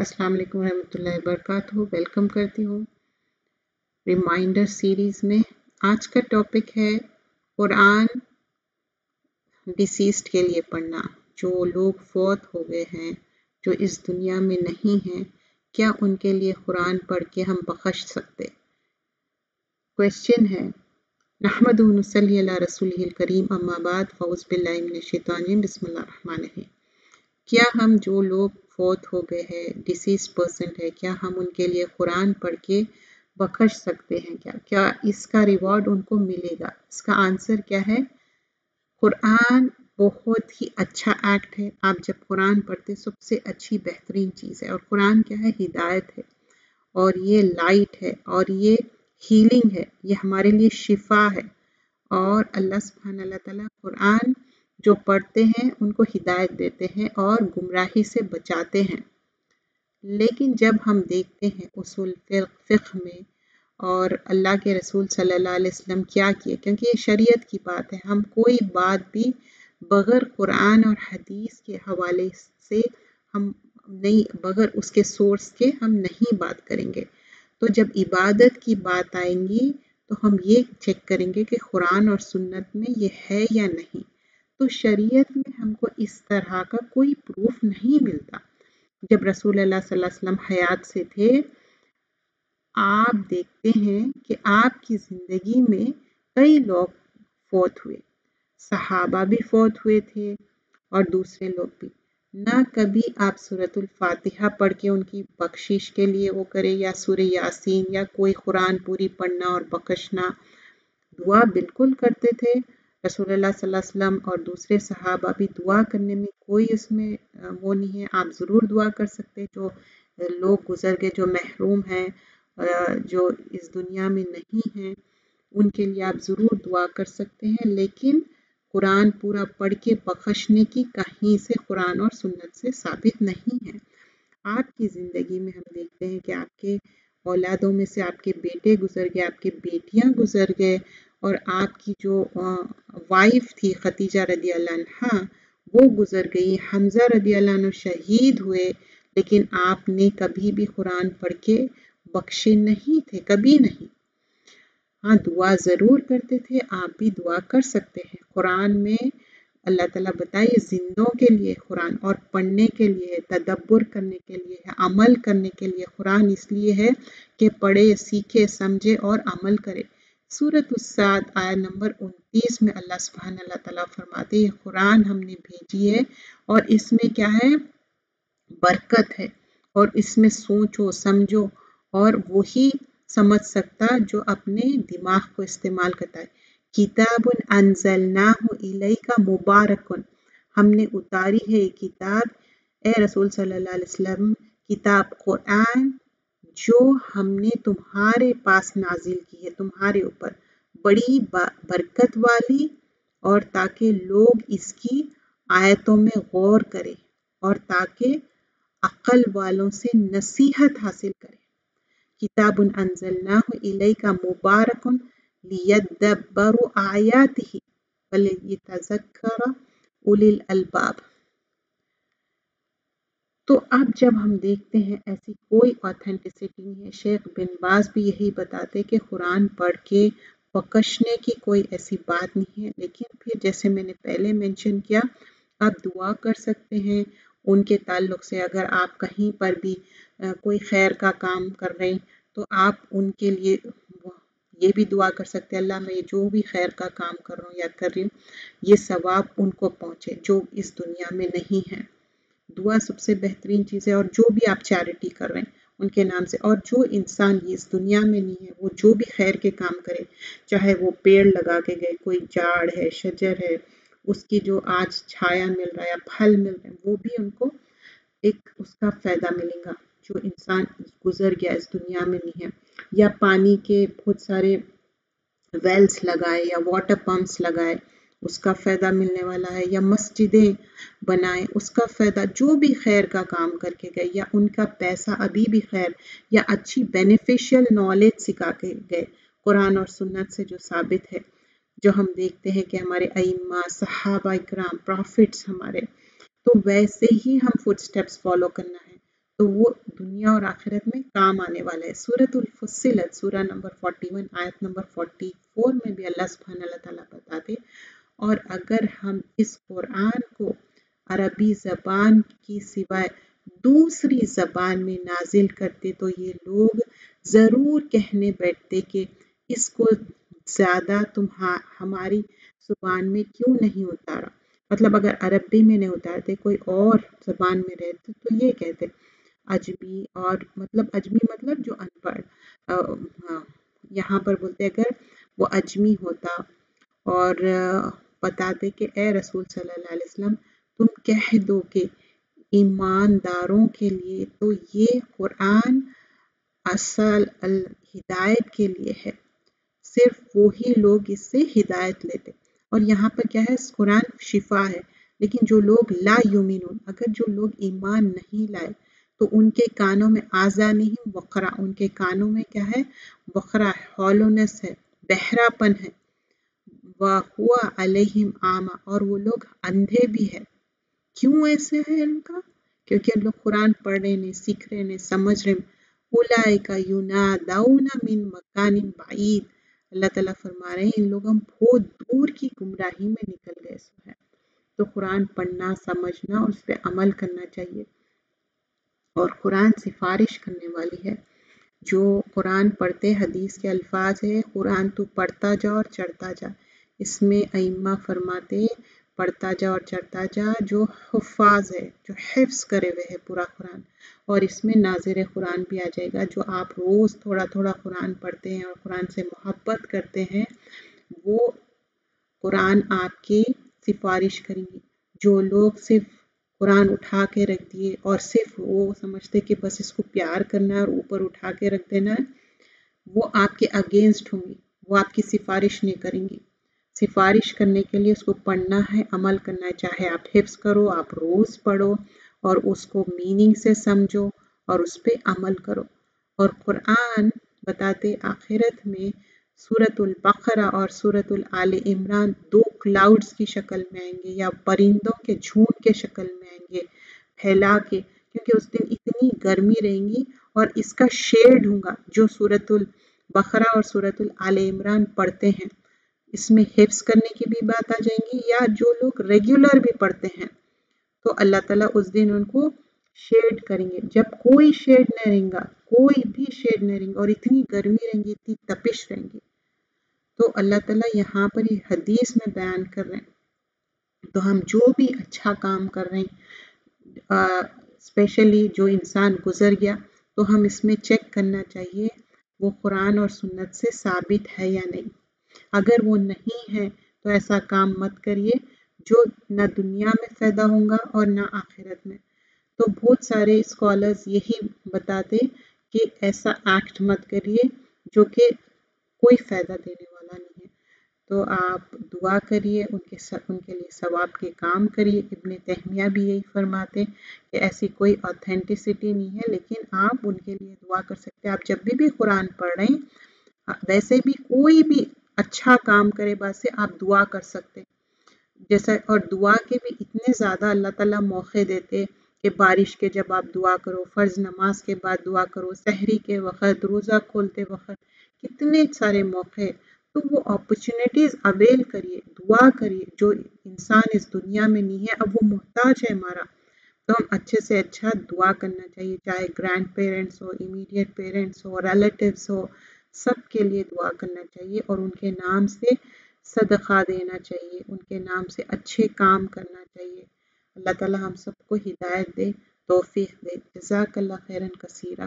السلام علیکم ورحمۃ اللہ وبرکاتہ. ویلکم کرتی ہوں ریمائنڈر سیریز میں. آج کا ٹاپک ہے قرآن ڈیسیسڈ کے لیے پڑھنا. جو لوگ فوت ہو گئے ہیں، جو اس دنیا میں نہیں ہیں، کیا ان کے لیے قرآن پڑھ کے ہم بخش سکتے؟ کویسچن ہے. نحمدہ و نصلی علی رسولہ الکریم، اما بعد، فاعوذ باللہ من الشیطان الرجیم، بسم اللہ الرحمن الرحیم. کیا ہم جو لوگ فوت ہو گئے ہیں، ڈیسیز پرسن ہے، کیا ہم ان کے لیے قرآن پڑھ کے بخش سکتے ہیں؟ کیا اس کا ریوارڈ ان کو ملے گا؟ اس کا آنسر کیا ہے؟ قرآن بہت ہی اچھا ایکٹ ہے. آپ جب قرآن پڑھتے سب سے اچھی بہترین چیز ہے. اور قرآن کیا ہے؟ ہدایت ہے، اور یہ لائٹ ہے، اور یہ ہیلنگ ہے، یہ ہمارے لیے شفا ہے. اور اللہ سبحانہ اللہ تعالیٰ قرآن جو پڑھتے ہیں ان کو ہدایت دیتے ہیں اور گمراہی سے بچاتے ہیں. لیکن جب ہم دیکھتے ہیں اصول فقہ میں اور اللہ کے رسول صلی اللہ علیہ وسلم کیا کیے، کیونکہ یہ شریعت کی بات ہے، ہم کوئی بات بھی بغیر قرآن اور حدیث کے حوالے سے ہم نہیں، بغیر اس کے سورس کے ہم نہیں بات کریں گے. تو جب عبادت کی بات آئیں گی تو ہم یہ چیک کریں گے کہ قرآن اور سنت میں یہ ہے یا نہیں. تو شریعت میں ہم کو اس طرح کا کوئی پروف نہیں ملتا. جب رسول اللہ صلی اللہ علیہ وسلم حیات سے تھے، آپ دیکھتے ہیں کہ آپ کی زندگی میں کئی لوگ فوت ہوئے، صحابہ بھی فوت ہوئے تھے اور دوسرے لوگ بھی. نہ کبھی آپ سورۃ الفاتحہ پڑھ کے ان کی بخشش کے لیے وہ کرے، یا سورہ یاسین، یا کوئی قرآن پوری پڑھنا اور بخشنا. دعا بالکل کرتے تھے رسول اللہ صلی اللہ علیہ وسلم، اور دوسرے صحابہ بھی دعا کرنے میں کوئی اس میں وہ نہیں ہے. آپ ضرور دعا کر سکتے. جو لوگ گزر گئے، جو محروم ہیں، جو اس دنیا میں نہیں ہیں، ان کے لیے آپ ضرور دعا کر سکتے ہیں. لیکن قرآن پورا پڑھ کے بخشنے کی کہیں سے قرآن اور سنت سے ثابت نہیں ہے. آپ کی زندگی میں ہم دیکھتے ہیں کہ آپ کے اولادوں میں سے آپ کے بیٹے گزر گئے، آپ کے بیٹیاں گزر گئے، اور آپ کی جو وائف تھی خدیجہ رضی اللہ عنہا، وہ گزر گئی. حمزہ رضی اللہ عنہ شہید ہوئے، لیکن آپ نے کبھی بھی قرآن پڑھ کے بخشے نہیں تھے، کبھی نہیں. ہاں، دعا ضرور کرتے تھے. آپ بھی دعا کر سکتے ہیں. قرآن میں اللہ تعالیٰ بتائے زندوں کے لیے قرآن، اور پڑھنے کے لیے، تدبر کرنے کے لیے ہے، عمل کرنے کے لیے. قرآن اس لیے ہے کہ پڑھے، سیکھے، سمجھے اور عمل کرے. سورۃ الصاد آیت نمبر 29 میں اللہ سبحانہ اللہ تعالیٰ فرماتے ہیں قرآن ہم نے بھیجی ہے، اور اس میں کیا ہے؟ برکت ہے، اور اس میں سوچو سمجھو، اور وہی سمجھ سکتا جو اپنے دماغ کو استعمال کرتا ہے. کتاب انزلناہ الیک مبارک، ہم نے اتاری ہے یہ کتاب اے رسول صلی اللہ علیہ وسلم، کتاب قرآن جو ہم نے تمہارے پاس نازل کی ہے، تمہارے اوپر، بڑی برکت والی، اور تاکہ لوگ اس کی آیتوں میں غور کریں اور تاکہ عقل والوں سے نصیحت حاصل کریں. کتاب انزلناہ الیک مبارک لیدبروا آیاتہ ولیتذکر اولی الالباب. تو اب جب ہم دیکھتے ہیں ایسی کوئی آتھینٹسٹی نہیں ہے. شیخ بن باز بھی یہی بتاتے کہ قرآن پڑھ کے بخشنے کی کوئی ایسی بات نہیں ہے. لیکن پھر جیسے میں نے پہلے مینشن کیا، آپ دعا کر سکتے ہیں ان کے تعلق سے. اگر آپ کہیں پر بھی کوئی خیر کا کام کر رہے ہیں تو آپ ان کے لیے یہ بھی دعا کر سکتے ہیں، اللہ میں جو بھی خیر کا کام کر رہا ہوں یا کر رہی ہوں، یہ ثواب ان کو پہنچے جو اس دنیا میں نہیں ہے. دعا سب سے بہترین چیز ہے. اور جو بھی آپ چیریٹی کر رہے ہیں ان کے نام سے، اور جو انسان اس دنیا میں نہیں ہے وہ جو بھی خیر کے کام کرے، چاہے وہ پیڑ لگا کے گئے، کوئی جھاڑ ہے، شجر ہے، اس کی جو آج چھایا مل رہا ہے یا پھل مل رہے ہیں، وہ بھی ان کو ایک اس کا فائدہ ملے گا. جو انسان گزر گیا اس دنیا میں نہیں ہے، یا پانی کے بہت سارے ویلز لگائے یا واٹر پمپس لگائے، اس کا فائدہ ملنے والا ہے. یا مسجدیں بنائیں، اس کا فائدہ. جو بھی خیر کا کام کر کے گئے، یا ان کا پیسہ ابھی بھی خیر، یا اچھی بینیفیشل نالج سکھا کے گئے قرآن اور سنت سے جو ثابت ہے، جو ہم دیکھتے ہیں کہ ہمارے ائمہ، صحابہ اکرام، پروفٹس ہمارے، تو ویسے ہی ہم فٹ سٹیپس فالو کرنا ہے. تو وہ دنیا اور آخرت میں کام آنے والا ہے۔ سورۃ الفصلت سورہ نمبر 41 آیت نمبر 44 میں بھی اللہ سبحانہ اللہ تعالیٰ بتاتے، اور اگر ہم اس قرآن کو عربی زبان کی سوائے دوسری زبان میں نازل کرتے تو یہ لوگ ضرور کہنے بیٹھتے کہ اس کو زیادہ ہماری زبان میں کیوں نہیں اتارا۔ مطلب اگر عربی میں نہیں اتارتے، کوئی اور زبان میں رہتے تو یہ کہتے اجمی، اور اجمی مطلب جو ان پڑھ، ہاں، یہاں پر بولتے اگر وہ اجمی ہوتا اور بتاتے کہ اے رسول صلی اللہ علیہ وسلم تم کہہ دو کہ ایمانداروں کے لیے تو یہ قرآن اصل ہدایت کے لیے ہے، صرف وہی لوگ اس سے ہدایت لیتے۔ اور یہاں پر کیا ہے، قرآن شفا ہے، لیکن جو لوگ لا یومنون، اگر جو لوگ ایمان نہیں لائے تو ان کے کانوں میں آذا نہیں وقرا، ان کے کانوں میں کیا ہے، وقرا، ہالونس ہے، بہرا پن ہے، وَهُوَ عَلَيْهِمْ عَامًا، اور وہ لوگ اندھے بھی ہے۔ کیوں ایسے ہے ان کا؟ کیونکہ ان لوگ قرآن پڑھ رہے نہیں، سیکھ رہے نہیں، سمجھ رہے نہیں۔ اولئک ینادون من مکان بعید، اللہ تعالیٰ فرما رہے ہیں ان لوگ ہم بہت دور کی گمراہی میں نکل گئے ہیں۔ تو قرآن پڑھنا، سمجھنا اور اس پہ عمل کرنا چاہیے۔ اور قرآن سفارش کرنے والی ہے، جو قرآن پڑھتے، حدیث کے الفاظ ہے قرآن تو پڑھتا جا اور چڑھتا جا، اس میں ائمہ فرماتے پڑھتا جا اور چڑھتا جا جو حفاظ ہے، جو حفظ کرے ہوئے ہے پورا قرآن، اور اس میں ناظر قرآن بھی آ جائے گا، جو آپ روز تھوڑا تھوڑا قرآن پڑھتے ہیں اور قرآن سے محبت کرتے ہیں، وہ قرآن آپ کی سفارش کریں گی۔ جو لوگ صرف قرآن اٹھا کے رکھ دیے اور صرف وہ سمجھتے کہ بس اس کو پیار کرنا ہے اور اوپر اٹھا کے رکھ دینا ہے، وہ آپ کے اگینسٹ ہوں گی، وہ آپ کی سفارش نہیں کریں گی۔ سفارش کرنے کے لیے اس کو پڑھنا ہے، عمل کرنا ہے، چاہے آپ حفظ کرو، آپ روز پڑھو اور اس کو میننگ سے سمجھو اور اس پہ عمل کرو۔ اور قرآن بتاتے آخرت میں سورۃ البقرہ اور سورۃ آل عمران 2 کلاؤڈز کی شکل میں آئیں گے، یا پرندوں کے جھنڈ کے شکل میں آئیں گے پھیلا کے، کیونکہ اس دن اتنی گرمی رہیں گی، اور اس کا شیڈ ہوگا جو سورۃ البقرہ اور سورۃ آل عمران پڑھتے ہیں، اس میں حفظ کرنے کی بھی بات آ جائیں گی، یا جو لوگ ریگولر بھی پڑھتے ہیں تو اللہ تعالیٰ اس دن ان کو شیڈ کریں گے، جب کوئی شیڈ نہیں رہیں گا، کوئی بھی شیڈ نہیں رہیں گا، اور اتنی گرمی رہیں گی، اتنی تپش رہیں گی۔ تو اللہ تعالیٰ یہاں پر یہ حدیث میں بیان کر رہے ہیں، تو ہم جو بھی اچھا کام کر رہے ہیں، اسپیشلی جو انسان گزر گیا، تو ہم اس میں چیک کرنا چاہیے وہ قرآن اور سنت سے ثابت ہے یا نہیں۔ اگر وہ نہیں ہے تو ایسا کام مت کریے جو نہ دنیا میں فائدہ ہوگا اور نہ آخرت میں۔ تو بہت سارے اسکالرز یہی بتاتے کہ ایسا ایکٹ مت کریے جو کہ کوئی فائدہ دینے والا نہیں ہے۔ تو آپ دعا کریے، ان کے لیے ثواب کے کام کریے۔ ابن تیمیہ بھی یہی فرماتے کہ ایسی کوئی آتھینٹسٹی نہیں ہے، لیکن آپ ان کے لیے دعا کر سکتے ہیں۔ آپ جب بھی قرآن پڑھ رہے ہیں، ویسے بھی کوئی بھی اچھا کام کرے بعد سے آپ دعا کر سکتے ہیں۔ جیسا، اور دعا کے بھی اتنے زیادہ اللہ تعالیٰ موقع دیتے کہ بارش کے جب آپ دعا کرو، فرض نماز کے بعد دعا کرو، سحری کے وقت، روزہ کھولتے وقت، کتنے سارے موقع، تو وہ اپرچونیٹیز اویل کریے، دعا کریے۔ جو انسان اس دنیا میں نہیں ہے، اب وہ محتاج ہے ہمارا، تو ہم اچھے سے اچھا دعا کرنا چاہیے، چاہے گرینڈ پیرنٹس ہو، امیڈیٹ پیرنٹس ہو، ریلیٹیوز ہو، سب کے لیے دعا کرنا چاہیے، اور ان کے نام سے صدقہ دینا چاہیے، ان کے نام سے اچھے کام کرنا چاہیے۔ اللہ تعالیٰ ہم سب کو ہدایت دے، توفیق دے۔ جزاک اللہ خیراً کثیرا۔